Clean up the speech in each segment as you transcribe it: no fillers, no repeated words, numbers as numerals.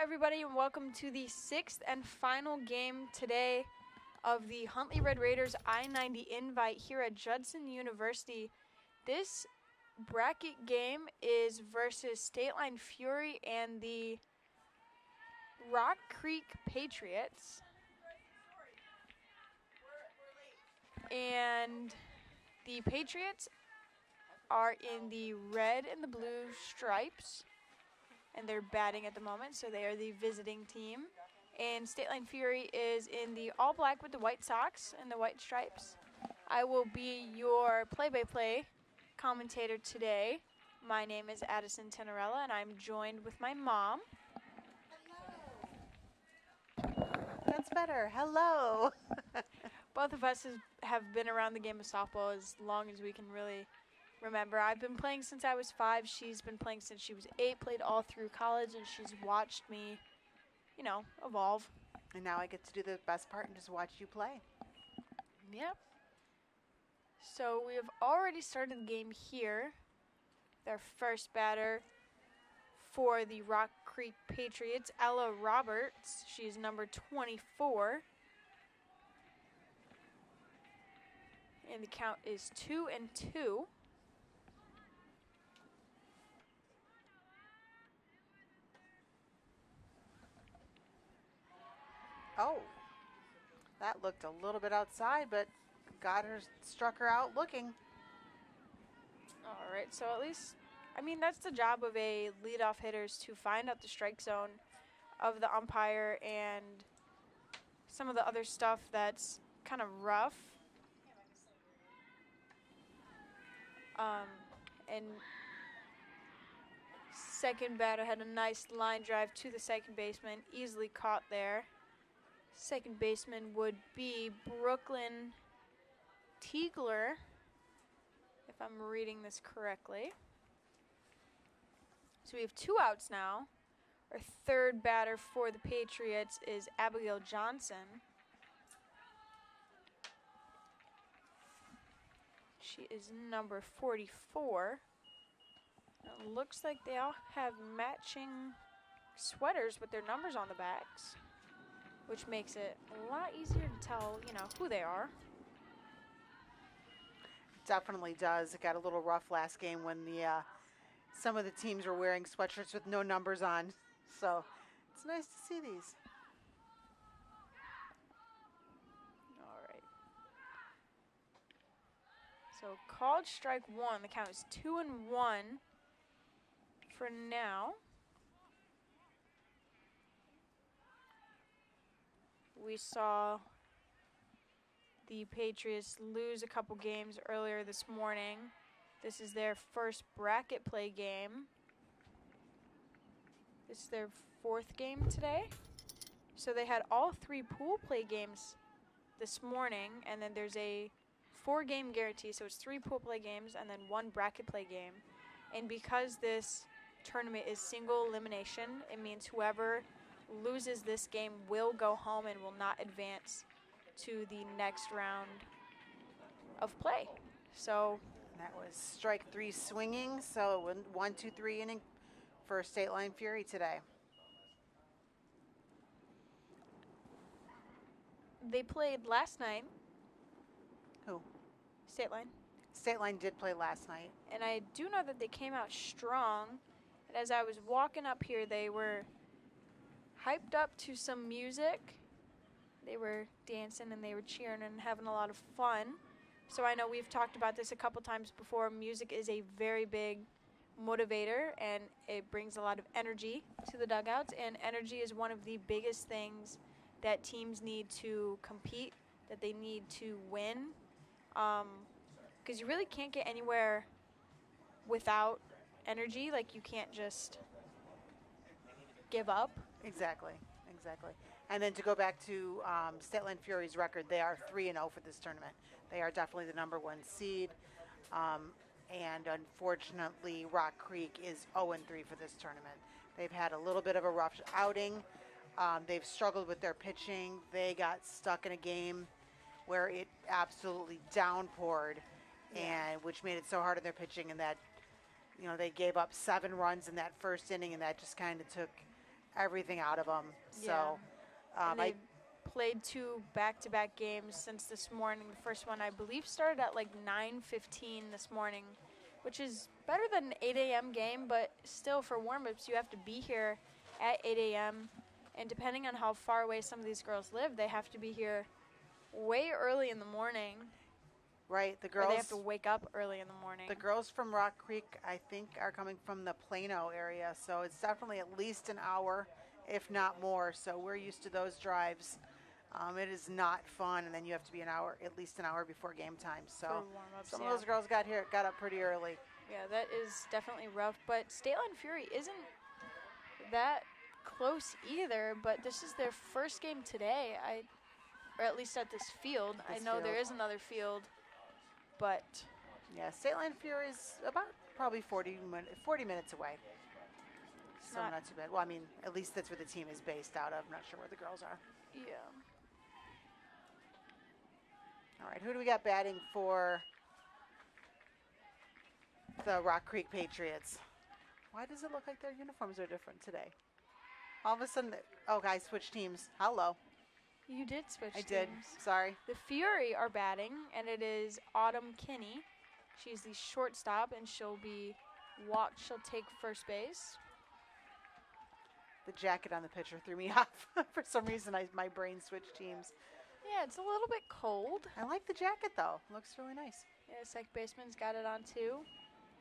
everybody, and welcome to the sixth and final game today of the Huntley Red Raiders I-90 invite here at Judson University. This bracket game is versus Stateline Fury and the Rock Creek Patriots. And the Patriots are in the red and the blue stripes, and they're batting at the moment, so they are the visiting team. And Stateline Fury is in the all black with the white socks and the white stripes. I will be your play-by-play commentator today. My name is Addison Tenorella, and I'm joined with my mom. That's better. Hello. Both of us have been around the game of softball as long as we can really remember. I've been playing since I was 5. She's been playing since she was 8, played all through college, and she's watched me, evolve. And now I get to do the best part and just watch you play. Yep. So we have already started the game here. Their first batter for the Rock Creek Patriots, Ella Roberts. She's number 24. And the count is 2-2. Oh, that looked a little bit outside, but struck her out looking. All right, so at least, that's the job of a leadoff hitter, is to find out the strike zone of the umpire and some of the other stuff that's kind of rough. And second batter had a nice line drive to the second baseman, easily caught there. Second baseman would be Brooklyn Tiegler, if I'm reading this correctly. So we have 2 outs now. Our third batter for the Patriots is Abigail Johnson. She is number 44. It looks like they all have matching sweaters with their numbers on the backs, which makes it a lot easier to tell, who they are. Definitely does. It got a little rough last game when some of the teams were wearing sweatshirts with no numbers on. So it's nice to see these. All right. So called strike 1. The count is 2-1 for now. We saw the Patriots lose a couple games earlier this morning. This is their first bracket play game. This is their 4th game today. So they had all 3 pool play games this morning, and then there's a 4-game guarantee, so it's 3 pool play games and then 1 bracket play game. And because this tournament is single elimination, it means whoever loses this game will go home and will not advance to the next round of play. So that was strike 3 swinging. So 1-2-3 inning for Stateline Fury today. They played last night. Who? Stateline. Stateline did play last night. And I do know that they came out strong. And as I was walking up here, they were hyped up to some music. They were dancing and they were cheering and having a lot of fun. So I know we've talked about this a couple times before. Music is a very big motivator, and it brings a lot of energy to the dugouts. And energy is one of the biggest things that teams need to compete, that they need to win. Because you really can't get anywhere without energy. Like, you can't just give up. Exactly. And then to go back to Stateline Fury's record, they are 3-0 for this tournament. They are definitely the number 1 seed. And unfortunately, Rock Creek is 0-3 for this tournament. They've had a little bit of a rough outing. They've struggled with their pitching. They got stuck in a game where it absolutely downpoured, and which made it so hard on their pitching, and that, they gave up 7 runs in that first inning, and that just kind of took everything out of them. Yeah. So And I they've played 2 back-to-back games since this morning. The first one, I believe, started at like 9:15 this morning, which is better than an 8 a.m. game, but still for warm-ups, you have to be here at 8 a.m. And depending on how far away some of these girls live, they have to be here way early in the morning. right, the Or girls they have to wake up early in the morning. the girls from Rock Creek, I think, are coming from the Plano area, so it's definitely at least an hour, if not more. So we're used to those drives. It is not fun, and then you have to be at least an hour before game time. So For warm-ups, some yeah. of those girls got up pretty early. Yeah, that is definitely rough. But Stateline Fury isn't that close either. But this is their first game today, or at least at this field. I know there is another field, but Yeah, Stateline Fury is about probably 40 minutes away. So not too bad. Well, I mean, at least that's where the team is based out of. I'm not sure where the girls are. yeah. All right, who do we got batting for the Rock Creek Patriots? Why does it look like their uniforms are different today? All of a sudden, I switched teams. Hello. You did switch I teams. did. Sorry. The Fury are batting, and it is Autumn Kinney. She's the shortstop, and she'll take first base. The jacket on the pitcher threw me off. For some reason, my brain switched teams. Yeah, it's a little bit cold. I like the jacket, though. Looks really nice. Yeah, second baseman's got it on, too.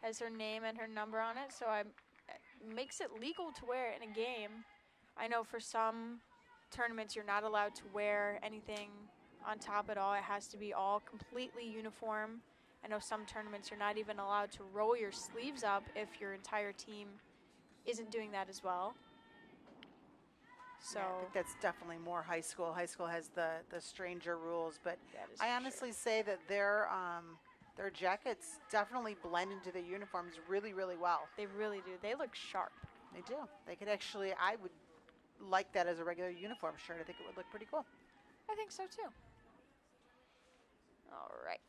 Has her name and her number on it, so it makes it legal to wear it in a game. I know for some tournaments you're not allowed to wear anything on top at all. It has to be all completely uniform. I know some tournaments you're not even allowed to roll your sleeves up if your entire team isn't doing that as well. So yeah, I think that's definitely more high school. High school has the stranger rules, but I honestly say that their jackets definitely blend into their uniforms really, really well. They really do. They look sharp. They do. They could actually, I would like that as a regular uniform shirt. I think it would look pretty cool. I think so too. All right.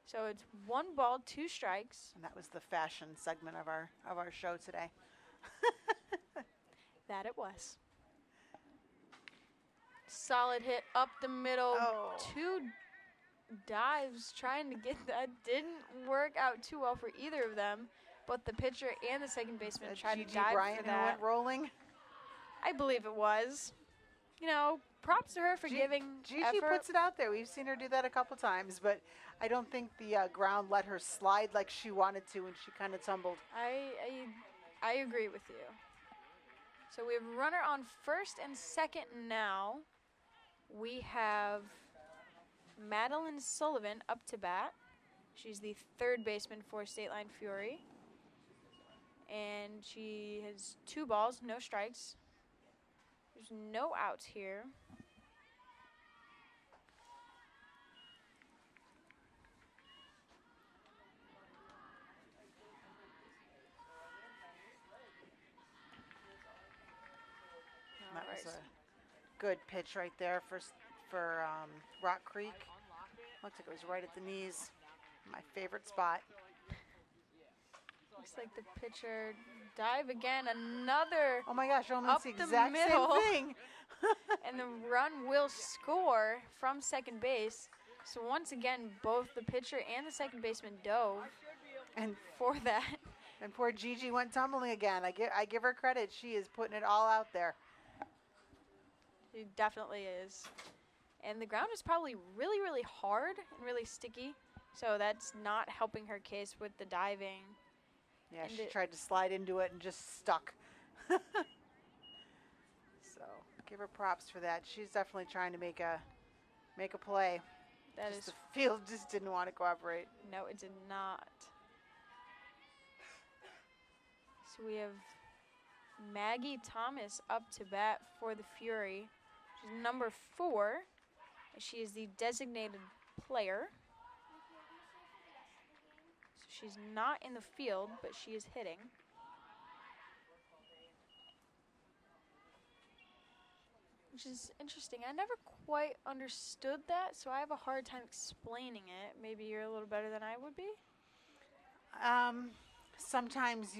So it's 1 ball, 2 strikes. And that was the fashion segment of our show today. That it was. Solid hit up the middle. Oh. 2 dives trying to get that. Didn't work out too well for either of them. But the pitcher and the second baseman tried to dive Bryant for that. went rolling. I believe it was. You know, props to her for giving Gigi effort. puts it out there. We've seen her do that a couple times, but I don't think the ground let her slide like she wanted to, and she kind of tumbled. I agree with you. So we have a runner on first and second now. We have Madeline Sullivan up to bat. She's the third baseman for Stateline Fury. And she has 2 balls, no strikes. There's no outs here. That was a good pitch right there for Rock Creek. Looks like it was right at the knees. My favorite spot. Looks like the pitcher dive again. Another. Oh my gosh, almost up the the exact middle. same thing. And the run will score from second base. So once again, both the pitcher and the second baseman dove And for that. And poor Gigi went tumbling again. I give her credit. She is putting it all out there. She definitely is. And the ground is probably really, really hard and really sticky. So that's not helping her case with the diving. Yeah, And she tried to slide into it and just stuck. So give her props for that. She's definitely trying to make a play. That just is. the field just didn't want to cooperate. No, it did not. So we have Maggie Thomas up to bat for the Fury. She's number 4. She is the designated player. So she's not in the field, but she is hitting. Which is interesting. I never quite understood that, so I have a hard time explaining it. Maybe you're a little better than I would be? Sometimes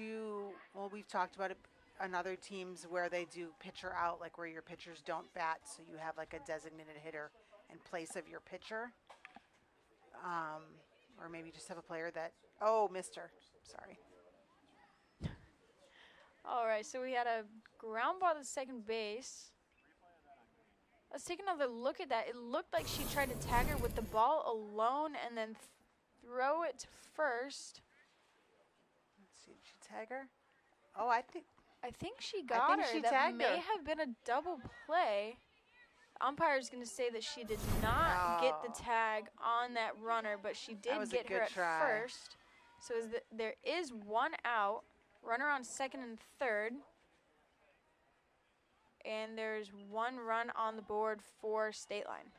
we've talked about it on other teams where they do pitcher out, like where your pitchers don't bat, so you have like a designated hitter in place of your pitcher. Or maybe just have a player that, oh, mister, sorry. All right, so we had a ground ball to second base. Let's take another look at that. It looked like she tried to tag her with the ball alone and then throw it to first. Let's see, did she tag her? Oh, I think she got her. She that tagged may her. have been a double play. The umpire is going to say that she did not get the tag on that runner, but she did get her at first. So there is one out, runner on second and third. And there's one run on the board for Stateline.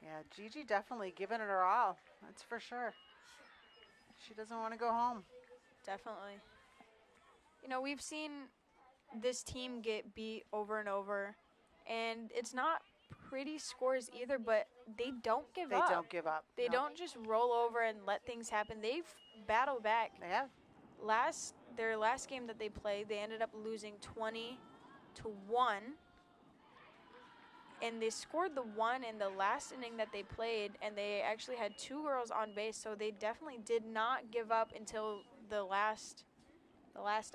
Yeah, Gigi definitely giving it her all. That's for sure. She doesn't want to go home. Definitely. You know, we've seen this team get beat over and over, and it's not pretty scores either, but they don't give up. They don't give up. They don't just roll over and let things happen. They've battled back. They have. Their last game that they played, they ended up losing 20-1. And they scored the one in the last inning that they played, and they actually had two girls on base, so they definitely did not give up until the last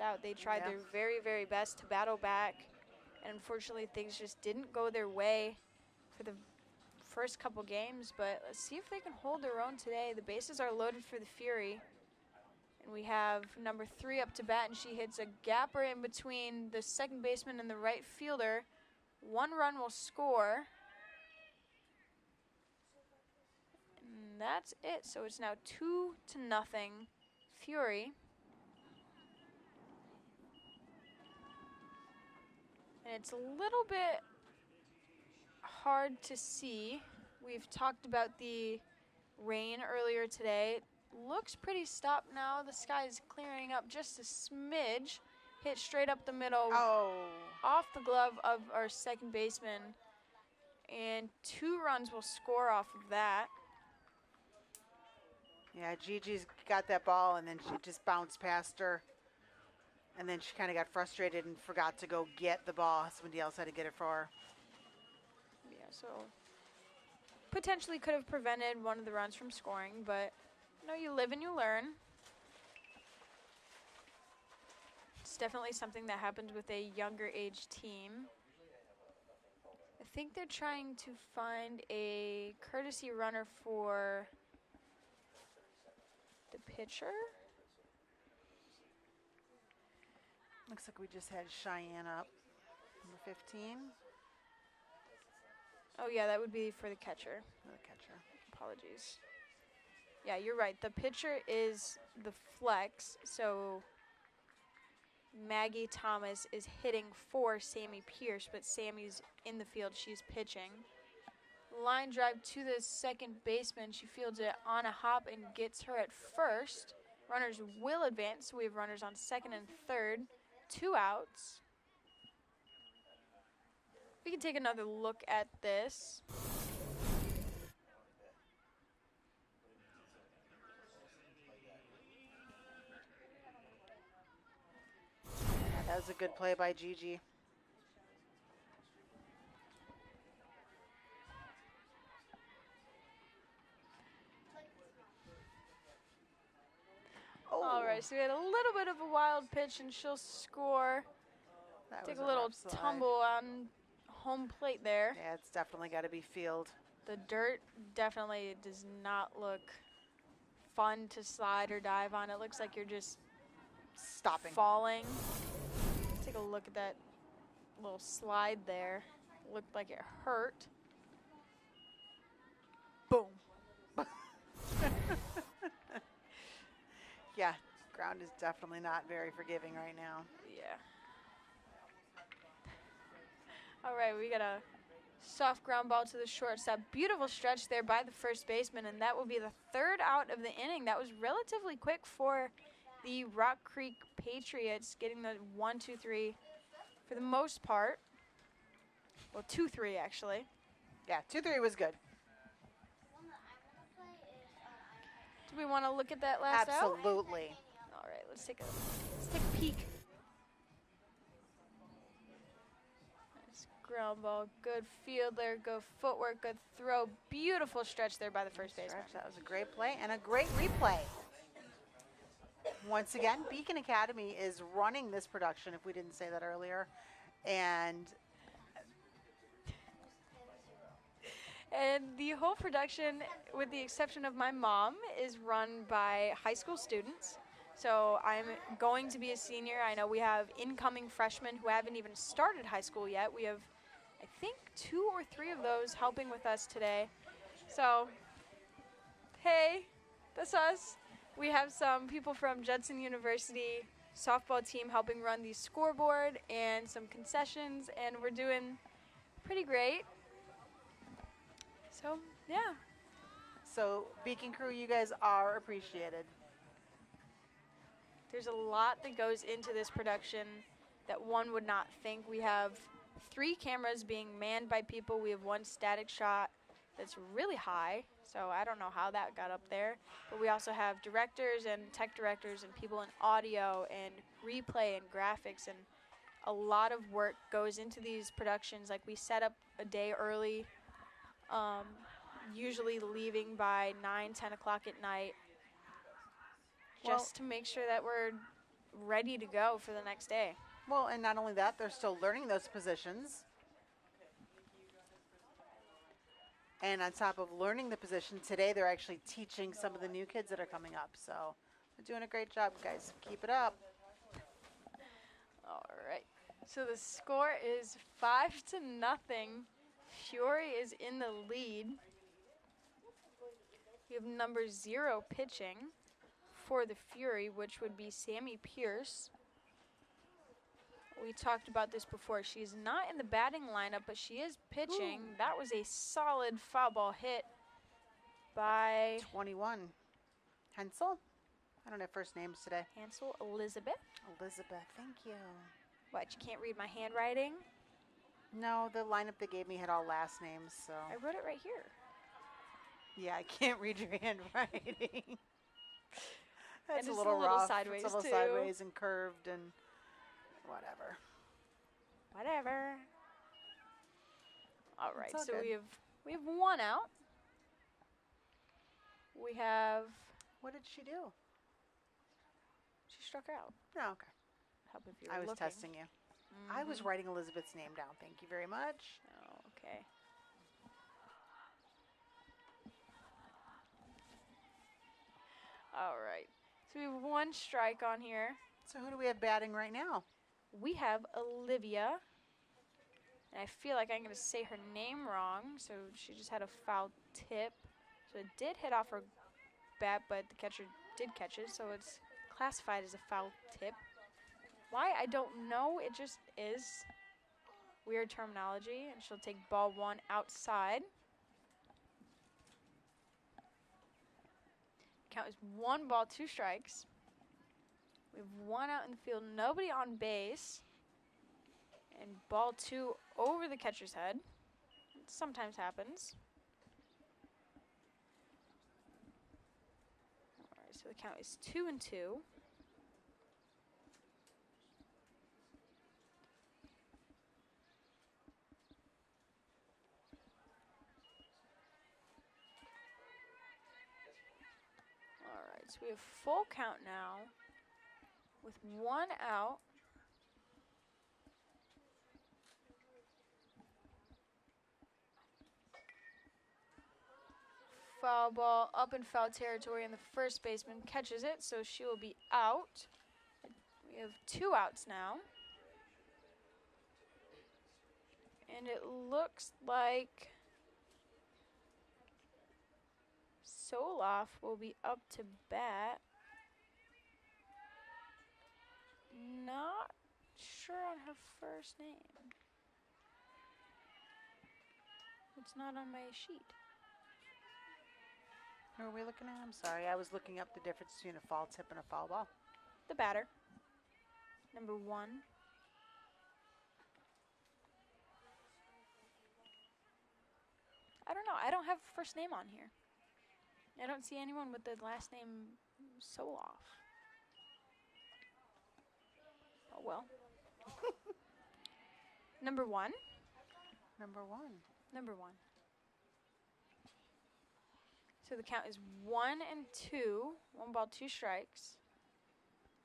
out. They tried their very, very best to battle back, and unfortunately things just didn't go their way for the first couple games, but let's see if they can hold their own today. The bases are loaded for the Fury. And we have number 3 up to bat, and she hits a gapper in between the second baseman and the right fielder. One run will score. And that's it. So it's now 2-0 Fury. And it's a little bit hard to see. We've talked about the rain earlier today. Looks pretty stopped now. The sky is clearing up just a smidge. Hit straight up the middle. Off the glove of our second baseman. And 2 runs will score off of that. Yeah, Gigi's got that ball, and then she just bounced past her. And then she kind of got frustrated and forgot to go get the ball. Somebody else had to get it for her. Yeah, so potentially could have prevented one of the runs from scoring, but you know, you live and you learn. It's definitely something that happens with a younger age team. I think they're trying to find a courtesy runner for the pitcher. Looks like we just had Cheyenne up, number 15. Oh yeah, that would be for the catcher. The catcher. Apologies. Yeah, you're right. The pitcher is the flex, so Maggie Thomas is hitting for Sammy Pierce, but Sammy's in the field. She's pitching. Line drive to the second baseman. She fields it on a hop and gets her at first. Runners will advance. So we have runners on second and third. 2 outs. We can take another look at this. That was a good play by Gigi. All right, so we had a little bit of a wild pitch, and she'll score. Take a little tumble on home plate there. Yeah, it's definitely got to be field. The dirt definitely does not look fun to slide or dive on. It looks like you're just falling. Take a look at that little slide there. Looked like it hurt. Boom. Yeah, ground is definitely not very forgiving right now. Yeah. All right, we got a soft ground ball to the shortstop. Beautiful stretch there by the first baseman, and that will be the 3rd out of the inning. That was relatively quick for the Rock Creek Patriots, getting the 1-2-3 for the most part. Well, 2-3 actually. Yeah, 2-3 was good. Do Do we want to look at that last out? Absolutely. All right, let's take a peek. Nice ground ball, good field there, good footwork, good throw, beautiful stretch there by the first baseman. That was a great play and a great replay. Once again, Beacon Academy is running this production, if we didn't say that earlier, and the whole production, with the exception of my mom, is run by high school students. So I'm going to be a senior. I know we have incoming freshmen who haven't even started high school yet. We have, I think, 2 or 3 of those helping with us today. So, hey, that's us. We have some people from Judson University softball team helping run the scoreboard and some concessions, and we're doing pretty great. So, yeah. So, Beacon Crew, you guys are appreciated. There's a lot that goes into this production that one would not think. We have 3 cameras being manned by people. We have 1 static shot that's really high, so I don't know how that got up there. But we also have directors and tech directors and people in audio and replay and graphics, and a lot of work goes into these productions. Like, we set up a day early, usually leaving by 9, 10 o'clock at night, just to make sure that we're ready to go for the next day. Well, and not only that, they're still learning those positions. And on top of learning the position, today they're actually teaching some of the new kids that are coming up. So they're doing a great job, guys. Keep it up. All right. So the score is 5-0. Fury is in the lead. We have number 0 pitching for the Fury, which would be Sammy Pierce. We talked about this before. She's not in the batting lineup, but she is pitching. Ooh. That was a solid foul ball hit by 21. Hensel? I don't have first names today. Hansel Elizabeth. Elizabeth, thank you. What, you can't read my handwriting? No, the lineup they gave me had all last names, so. I wrote it right here. Yeah, I can't read your handwriting. That's and a little rough. Sideways, it's a little sideways and curved and whatever. Whatever. All right, all so good. we have 1 out. We have. What did she do? She struck out. Oh, okay. Help if you were I was looking. testing you. I was writing Elizabeth's name down. Thank you very much. Oh, okay. All right. So we have 1 strike on here. So who do we have batting right now? We have Olivia. And I feel like I'm going to say her name wrong. So she just had a foul tip. So it did hit off her bat, but the catcher did catch it. So it's classified as a foul tip. Why? I don't know. It just is weird terminology. And she'll take ball 1 outside. Count is 1 ball, 2 strikes. We have 1 out in the field, nobody on base. And ball 2 over the catcher's head. It sometimes happens. All right, so the count is 2-2. So we have full count now with 1 out. Foul ball up in foul territory, and the first baseman catches it, so she will be out. We have 2 outs now. And it looks like Soloff will be up to bat. Not sure on her first name. It's not on my sheet. Who are we looking at? I'm sorry, I was looking up the difference between a foul tip and a foul ball. The batter, number 1. I don't know. I don't have first name on here. I don't see anyone with the last name Soloff. Oh, well. Number 1. Number 1. Number 1. So the count is 1 and 2. 1 ball, 2 strikes.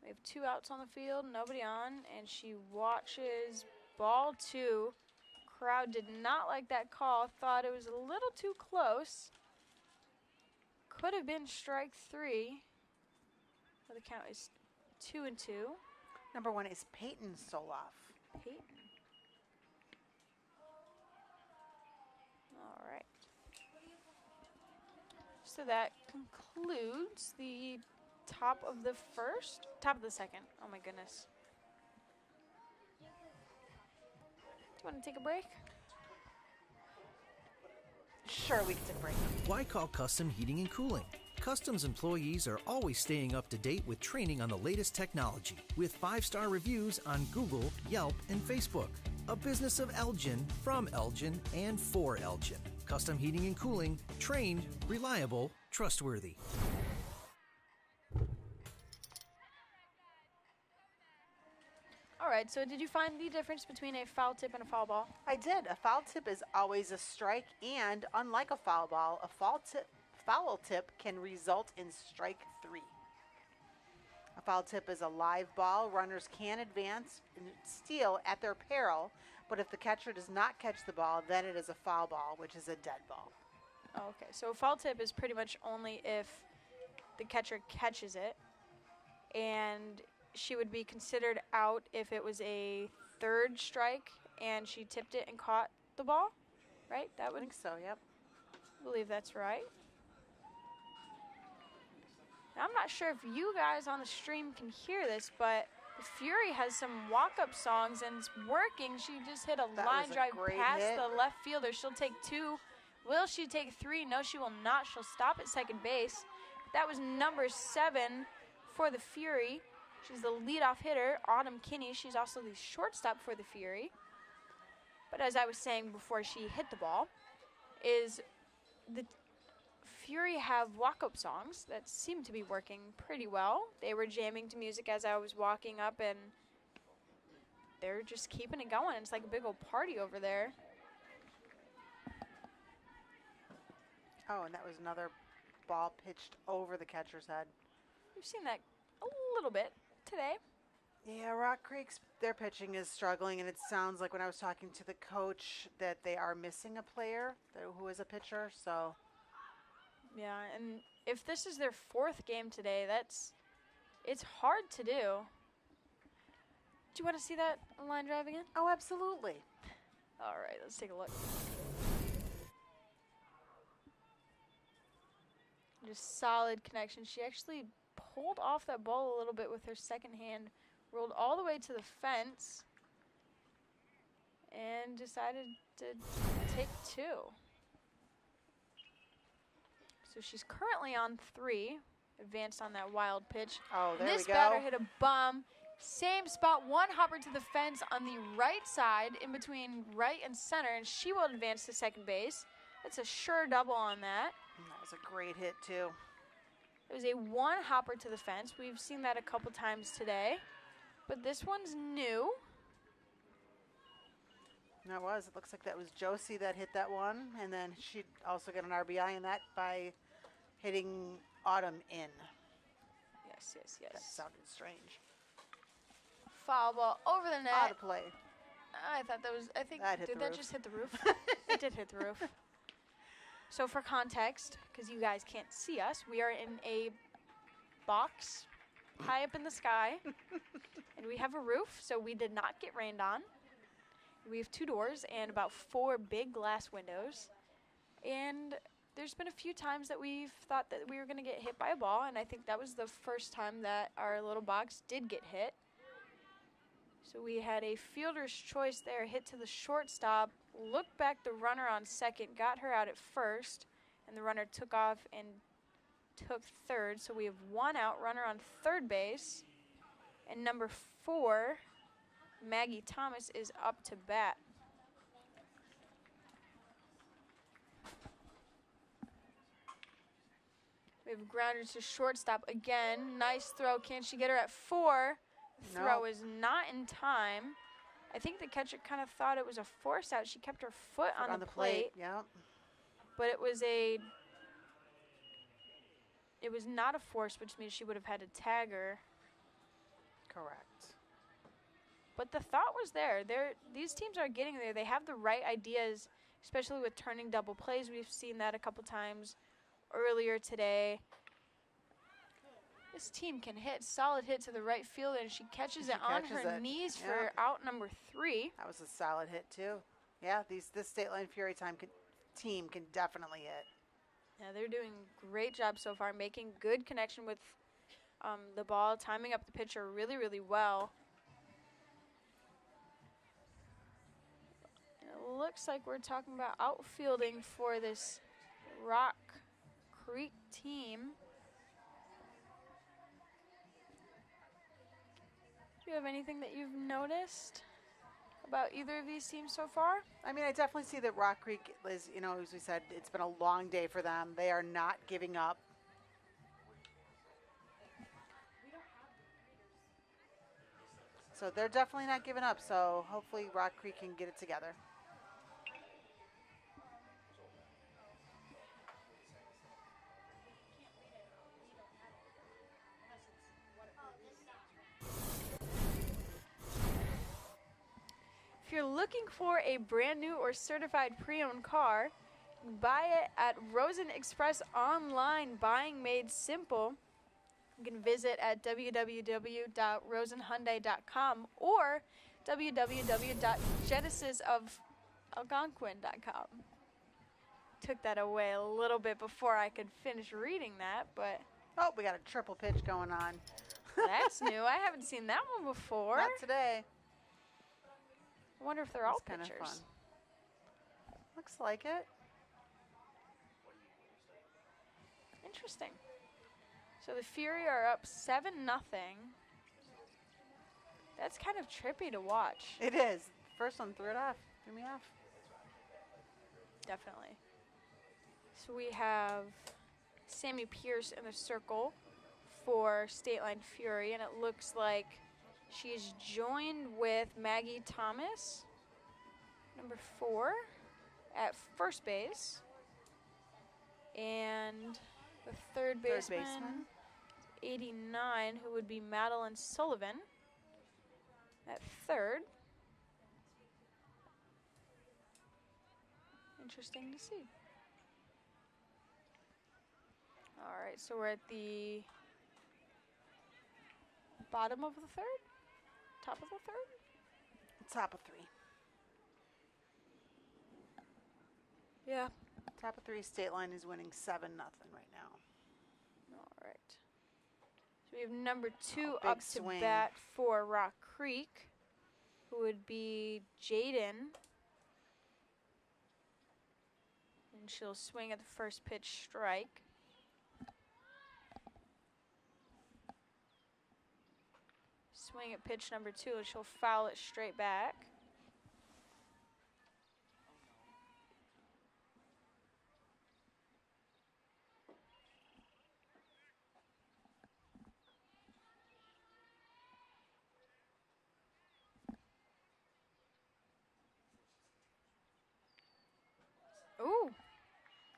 We have 2 outs on the field, nobody on, and she watches ball 2. Crowd did not like that call, thought it was a little too close. Could have been strike 3. So the count is 2 and 2. Number 1 is Peyton Soloff. Peyton. All right. So that concludes the top of the second. Oh my goodness. Do you want to take a break? Sure, we can take a break. Why call Custom Heating and Cooling? Custom's employees are always staying up to date with training on the latest technology, with 5-star reviews on Google, Yelp, and Facebook. A business of Elgin, from Elgin, and for Elgin. Custom Heating and Cooling, trained, reliable, trustworthy. All right, so did you find the difference between a foul tip and a foul ball? I did. A foul tip is always a strike, and unlike a foul ball, a foul tip can result in strike 3. A foul tip is a live ball. Runners can advance and steal at their peril, but if the catcher does not catch the ball, then it is a foul ball, which is a dead ball. Oh, okay, so a foul tip is pretty much only if the catcher catches it, and she would be considered out if it was a 3rd strike and she tipped it and caught the ball, right? I think so, yep. I believe that's right. Now, I'm not sure if you guys on the stream can hear this, but the Fury has some walk-up songs and it's working. She just hit a line drive past the left fielder. She'll take 2. Will she take 3? No, she will not. She'll stop at second base. That was number 7 for the Fury. She's the leadoff hitter, Autumn Kinney. She's also the shortstop for the Fury. But as I was saying before she hit the ball, is the Fury have walk-up songs that seem to be working pretty well. They were jamming to music as I was walking up, and they're just keeping it going. It's like a big old party over there. Oh, and that was another ball pitched over the catcher's head. We've seen that a little bit today. Yeah, Rock Creek's, their pitching is struggling, and it sounds like when I was talking to the coach that they are missing a player who is a pitcher, so. Yeah, and if this is their 4th game today, it's hard to do. Do you want to see that line drive again? Oh, absolutely. All right, let's take a look. Just solid connection. She actually pulled off that ball a little bit with her second hand, rolled all the way to the fence, and decided to take 2. So she's currently on 3, advanced on that wild pitch. Oh, there we go. This batter hit a bomb. Same spot, 1 hopper to the fence on the right side, in between right and center, and she will advance to second base. That's a sure double on that. That was a great hit, too. It was a 1 hopper to the fence. We've seen that a couple times today, but this one's new. That was. It looks like that was Josie that hit that one, and then she also got an RBI in that by hitting Autumn in. Yes. That sounded strange. Foul ball over the net. Out of play. I thought that was, did that just hit the roof? It did hit the roof. So for context, because you guys can't see us, we are in a box high up in the sky, and we have a roof, so we did not get rained on. We have 2 doors and about 4 big glass windows, and there's been a few times that we've thought that we were going to get hit by a ball, and I think that was the first time that our little box did get hit. So we had a fielder's choice there, hit to the shortstop, looked back the runner on second, got her out at first, and the runner took off and took third. So we have 1 out, runner on third base, and number 4, Maggie Thomas, is up to bat. We have grounded to shortstop again. Nice throw. Can she get her at 4? Throw Nope. is not in time. I think the catcher kind of thought it was a force out. She kept her foot on the plate. Yep. But it was not a force, which means she would have had to tag her. Correct. But the thought was there. These teams are getting there. They have the right ideas, especially with turning double plays. We've seen that a couple times earlier today. This team can hit solid hit to the right field, and she catches it on her knees for out number 3. That was a solid hit too. Yeah, this Stateline Fury team can definitely hit. Yeah, they're doing a great job so far, making good connection with the ball, timing up the pitcher really, really well. It looks like we're talking about outfielding for this Rock Creek team. Do you have anything that you've noticed about either of these teams so far? I mean, I definitely see that Rock Creek is, as we said, it's been a long day for them. They are not giving up. So they're definitely not giving up. So hopefully Rock Creek can get it together. If you're looking for a brand new or certified pre-owned car, buy it at Rosen Express online, buying made simple. You can visit at www.rosenhyundai.com or www.genesisofelgonquin.com. Took that away a little bit before I could finish reading that, but... Oh, we got a triple pitch going on. That's new. I haven't seen that one before. Not today. I wonder if they're all That's pitchers. kind of fun. Looks like it. Interesting. So the Fury are up 7-0. That's kind of trippy to watch. It is. First one threw it off. Threw me off. Definitely. So we have Sammy Pierce in the circle for Stateline Fury, and it looks like she's joined with Maggie Thomas, number 4, at first base. And the third baseman, 89, who would be Madeline Sullivan, at third. Interesting to see. All right, so we're at the bottom of the third? Top of the third? Top of 3. Yeah. Top of 3. Stateline is winning 7-0 right now. All right. So we have number 2 big up swing. to bat for Rock Creek, who would be Jaden. And she'll swing at the first pitch, strike. Swing at pitch number 2, and she'll foul it straight back. Ooh,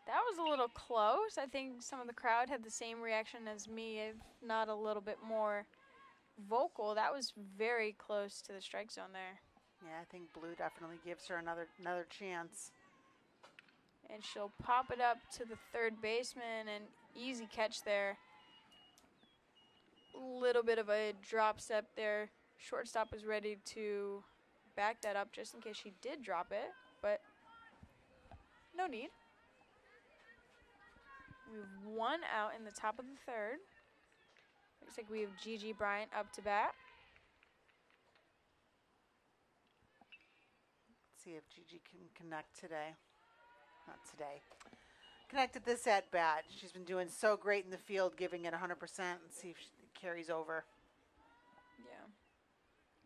that was a little close. I think some of the crowd had the same reaction as me, if not a little bit more vocal. That was very close to the strike zone there. Yeah, I think blue definitely gives her another chance. And she'll pop it up to the third baseman, and easy catch there. A little bit of a drop step there. Shortstop was ready to back that up just in case she did drop it, but no need. We have 1 out in the top of the third. Looks like we have Gigi Bryant up to bat. Let's see if Gigi can connect today. Not today. Connected this at bat. She's been doing so great in the field, giving it 100%, and see if it carries over. Yeah.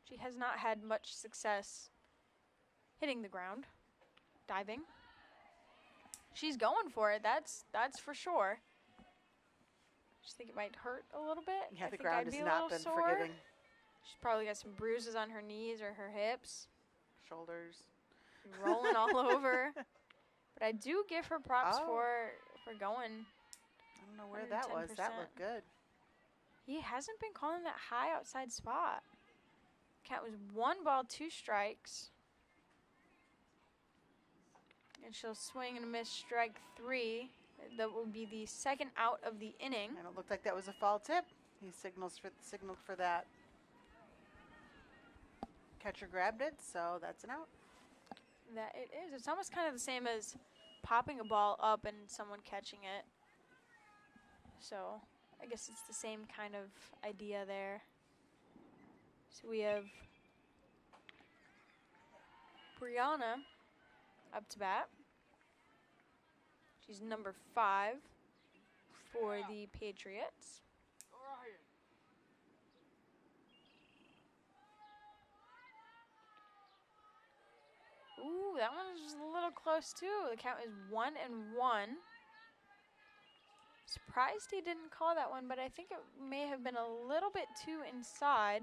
She has not had much success hitting the ground, diving. She's going for it, that's for sure. Just think it might hurt a little bit. Yeah, I the think ground I'd be has a not little been sore. forgiving. She's probably got some bruises on her knees or her hips. Shoulders. Rolling all over. But I do give her props Oh. for going. I don't know where that was. That 110%. looked good. He hasn't been calling that high outside spot. Count was 1 ball, 2 strikes. And she'll swing and miss strike 3. That will be the second out of the inning. And it looked like that was a foul tip. He signaled for that. Catcher grabbed it, so that's an out. That it is. It's almost kind of the same as popping a ball up and someone catching it. So I guess it's the same kind of idea there. So we have Brianna up to bat. She's number 5 for the Patriots. Ooh, that one was a little close too. The count is 1-1. Surprised he didn't call that one, but I think it may have been a little bit too inside.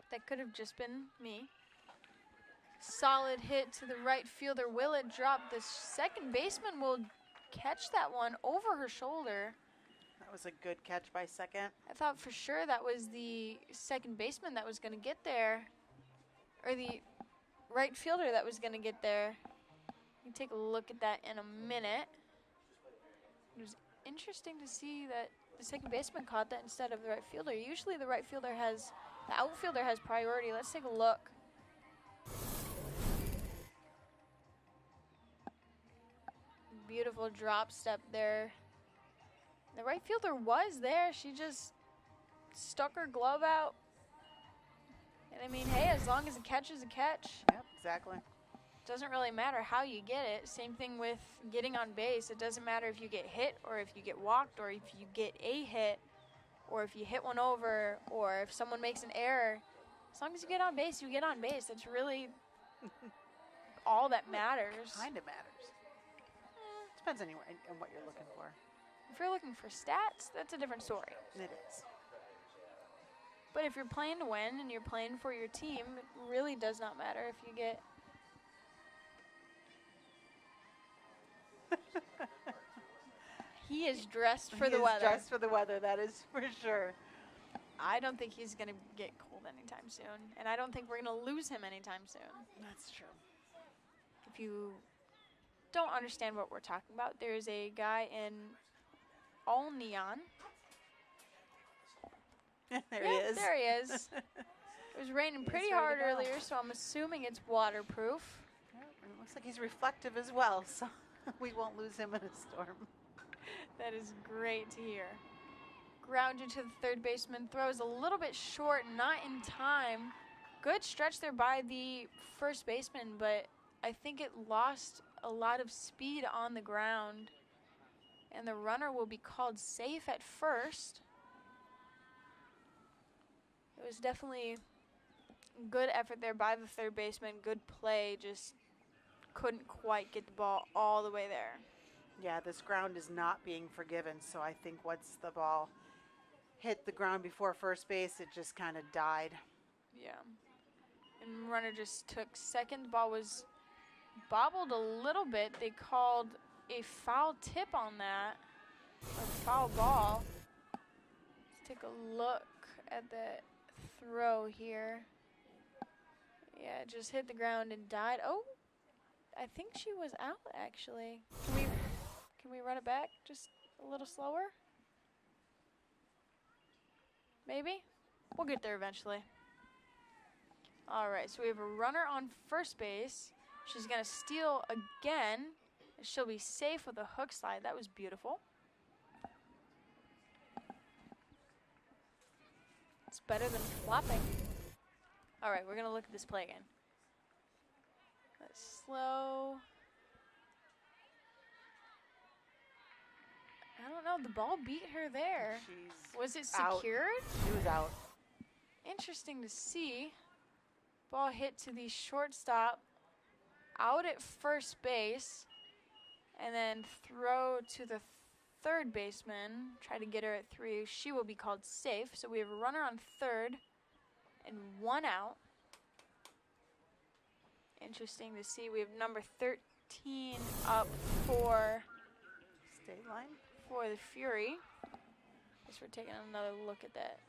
That could have just been me. Solid hit to the right fielder. Will it drop? The second baseman will catch that one over her shoulder. That was a good catch by second. I thought for sure that was the second baseman that was going to get there. Or the right fielder that was going to get there. You take a look at that in a minute. It was interesting to see that the second baseman caught that instead of the right fielder. Usually the outfielder has priority. Let's take a look. Beautiful drop step there. The right fielder was there. She just stuck her glove out. And I mean, hey, as long as a catch is a catch. Yep, exactly. Doesn't really matter how you get it. Same thing with getting on base. It doesn't matter if you get hit or if you get walked or if you get a hit or if you hit one over or if someone makes an error. As long as you get on base, you get on base. That's really all that matters. Kind of matters. Depends on what you're looking for. If you're looking for stats, that's a different story. It is. But if you're playing to win and you're playing for your team, it really does not matter if you get... He is dressed for the weather. He is dressed for the weather, that is for sure. I don't think he's going to get cold anytime soon. And I don't think we're going to lose him anytime soon. That's true. If you don't understand what we're talking about, there's a guy in all neon. There he is. There he is. It was raining pretty hard earlier, so I'm assuming it's waterproof. Yep, and it looks like he's reflective as well, so we won't lose him in a storm. That is great to hear. Grounded to the third baseman, throws a little bit short, not in time. Good stretch there by the first baseman, but I think it lost a lot of speed on the ground. And the runner will be called safe at first. It was definitely good effort there by the third baseman. Good play, just couldn't quite get the ball all the way there. Yeah, this ground is not being forgiven, so I think once the ball hit the ground before first base, it just kind of died. Yeah. And runner just took second. The ball was bobbled a little bit. They called a foul tip on that, or foul ball. Let's take a look at the throw here. Yeah, it just hit the ground and died. Oh, I think she was out, actually. Can we run it back just a little slower? Maybe? We'll get there eventually. All right, so we have a runner on first base. She's going to steal again. She'll be safe with a hook slide. That was beautiful. It's better than flopping. All right, we're going to look at this play again. Let's slow. I don't know. The ball beat her there. Was it secured? She was out. Interesting to see. Ball hit to the shortstop, out at first base, and then throw to the third baseman, try to get her at 3. She will be called safe. So we have a runner on third and 1 out. Interesting to see. We have number 13 up for Stateline. For the Fury. Guess we're taking another look at that.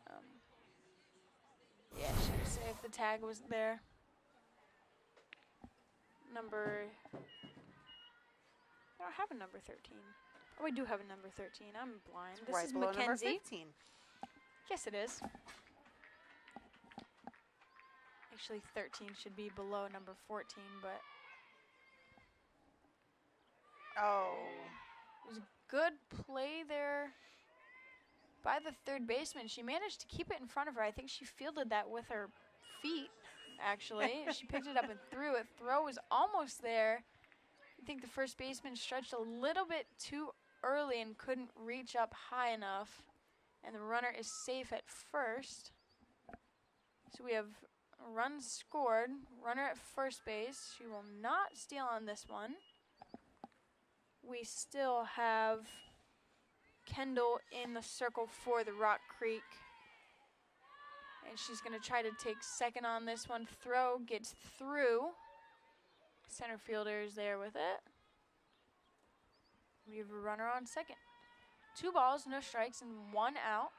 Yeah, she was safe. The tag was there. I don't have a number 13. Oh, we do have a number 13. I'm blind. It's this right is below number Mackenzie. 15. Yes, it is. Actually, 13 should be below number 14, but Oh. it was a good play there by the third baseman. She managed to keep it in front of her. I think she fielded that with her feet, actually. She picked it up and threw it. Throw was almost there. I think the first baseman stretched a little bit too early and couldn't reach up high enough. And the runner is safe at first. So we have runs scored. Runner at first base. She will not steal on this one. We still have Kendall in the circle for the Rock Creek. And she's going to try to take second on this one. Throw gets through. Center fielder is there with it. We have a runner on second. 2 balls, no strikes, and 1 out.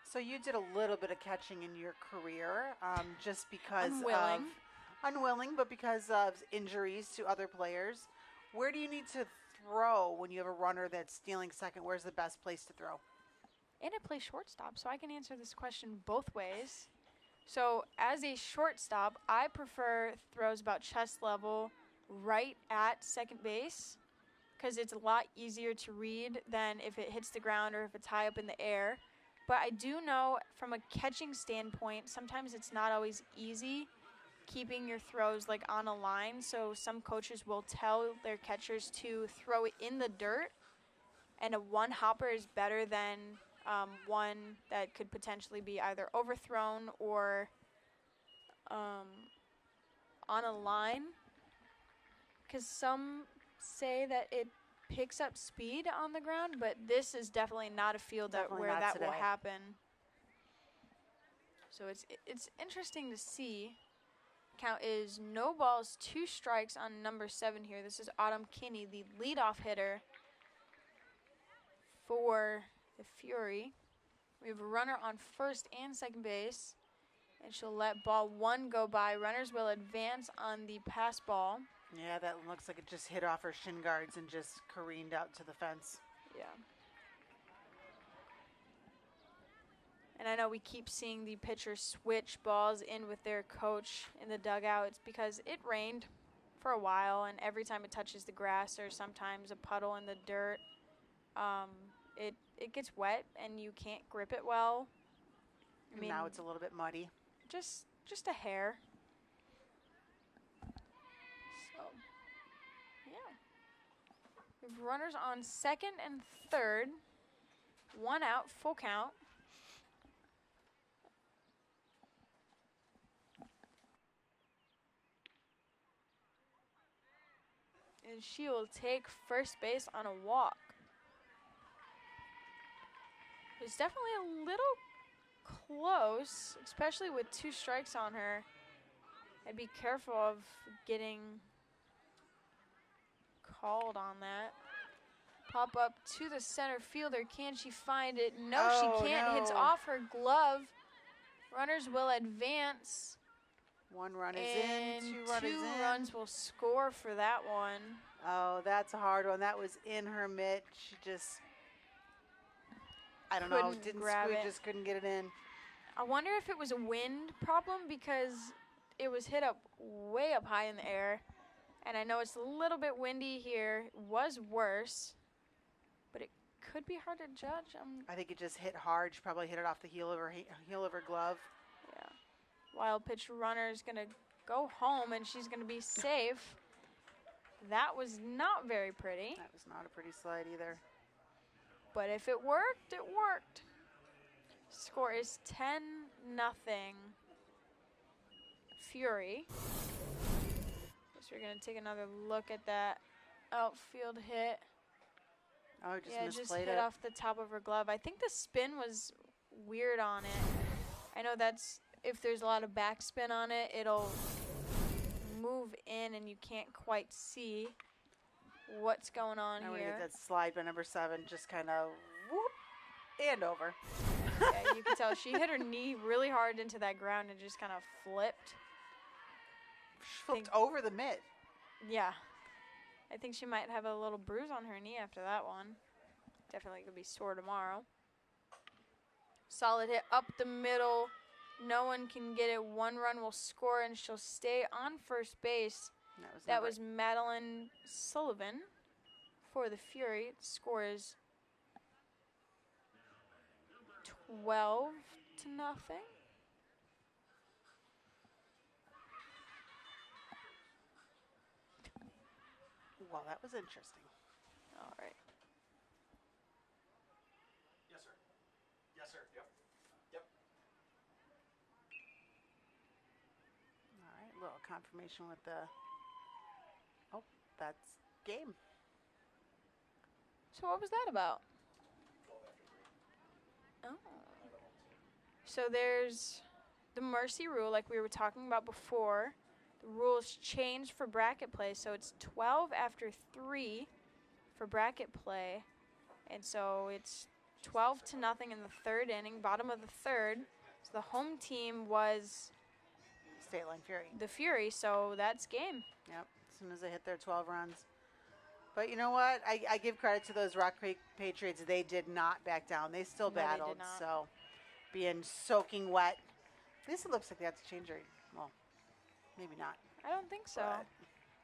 So you did a little bit of catching in your career, just because Unwilling. but because of injuries to other players. Where do you need to throw when you have a runner that's stealing second? Where's the best place to throw? And I play shortstop, so I can answer this question both ways. So as a shortstop, I prefer throws about chest level right at second base because it's a lot easier to read than if it hits the ground or if it's high up in the air. But I do know from a catching standpoint, sometimes it's not always easy keeping your throws like on a line. So some coaches will tell their catchers to throw it in the dirt, and a one hopper is better than one that could potentially be either overthrown or on a line. Because some say that it picks up speed on the ground, but this is definitely not a field where that will happen. So it's interesting to see. Count is no balls, 2 strikes on number 7 here. This is Autumn Kinney, the leadoff hitter for the Fury. We have a runner on first and second base, and she'll let ball 1 go by. Runners will advance on the pass ball. Yeah, that looks like it just hit off her shin guards and just careened out to the fence. Yeah. And I know we keep seeing the pitchers switch balls in with their coach in the dugout. It's because it rained for a while, and every time it touches the grass or sometimes a puddle in the dirt, it gets wet and you can't grip it well. I mean, now it's a little bit muddy. Just a hair. So, yeah. We have runners on second and third. 1 out, full count. And she will take first base on a walk. It's definitely a little close, especially with 2 strikes on her. I'd be careful of getting called on that. Pop up to the center fielder. Can she find it? No, she can't. No. Hits off her glove. Runners will advance. 1 run is in, 2 runs is in. 2 runs will score for that one. Oh, that's a hard one. That was in her mitt. She just, I don't know, didn't squeeze, just couldn't get it in. I wonder if it was a wind problem because it was hit up way up high in the air. And I know it's a little bit windy here. It was worse, but it could be hard to judge. I think it just hit hard. She probably hit it off the heel of her glove. Yeah. Wild pitch runner is going to go home, and she's going to be safe. That was not very pretty. That was not a pretty slide either. But if it worked, it worked. Score is 10-0 Fury. Guess we're going to take another look at that outfield hit. Oh, just Yeah, it just misplayed hit it. off the top of her glove. I think the spin was weird on it. I know that's, if there's a lot of backspin on it, it'll move in and you can't quite see what's going on Now we're going here. to get that slide by number 7, just kind of whoop and over. Yeah, you can tell she hit her knee really hard into that ground and just kind of flipped. She flipped over the mitt. Yeah. I think she might have a little bruise on her knee after that one. Definitely could be sore tomorrow. Solid hit up the middle. No one can get it. 1 run will score, and she'll stay on first base. That was Madeline Sullivan for the Fury. Score is 12-0. Well, that was interesting. All right. Yes, sir. Yes, sir. Yep. Yep. All right, little confirmation with the. Oh, that's game. So what was that about? Oh. So there's the mercy rule, like we were talking about before. The rules changed for bracket play, so it's 12 after 3 for bracket play. And so it's 12-0 in the 3rd inning, bottom of the 3rd. So the home team was Stateline Fury. the Fury, so that's game. Yep, as soon as they hit their 12 runs. But you know what? I give credit to those Rock Creek Patriots. They did not back down. They still No, they did battled. not. So being soaking wet. At least it looks like they have to change their, well, maybe not. I don't think so. But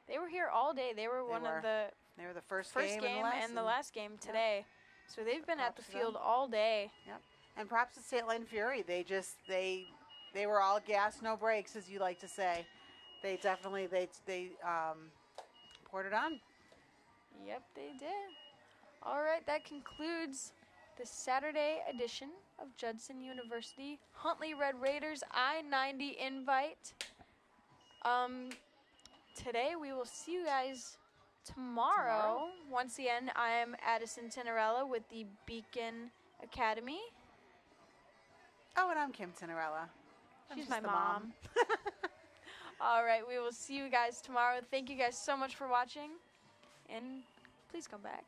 They were here all day. They were one of the they were the first first game and the last game today. So they've been at the Props to them. field all day. Yep. And props to Stateline Fury. They were all gas, no brakes, as you like to say. They definitely poured it on. Yep, they did. All right, that concludes the Saturday edition of Judson University Huntley Red Raiders I-90 invite. Today we will see you guys tomorrow. Once again, I am Addison Tenerella with the Beacon Academy. Oh, and I'm Kim Tenerella. I'm She's just my the mom. All right, we will see you guys tomorrow. Thank you guys so much for watching, and please come back.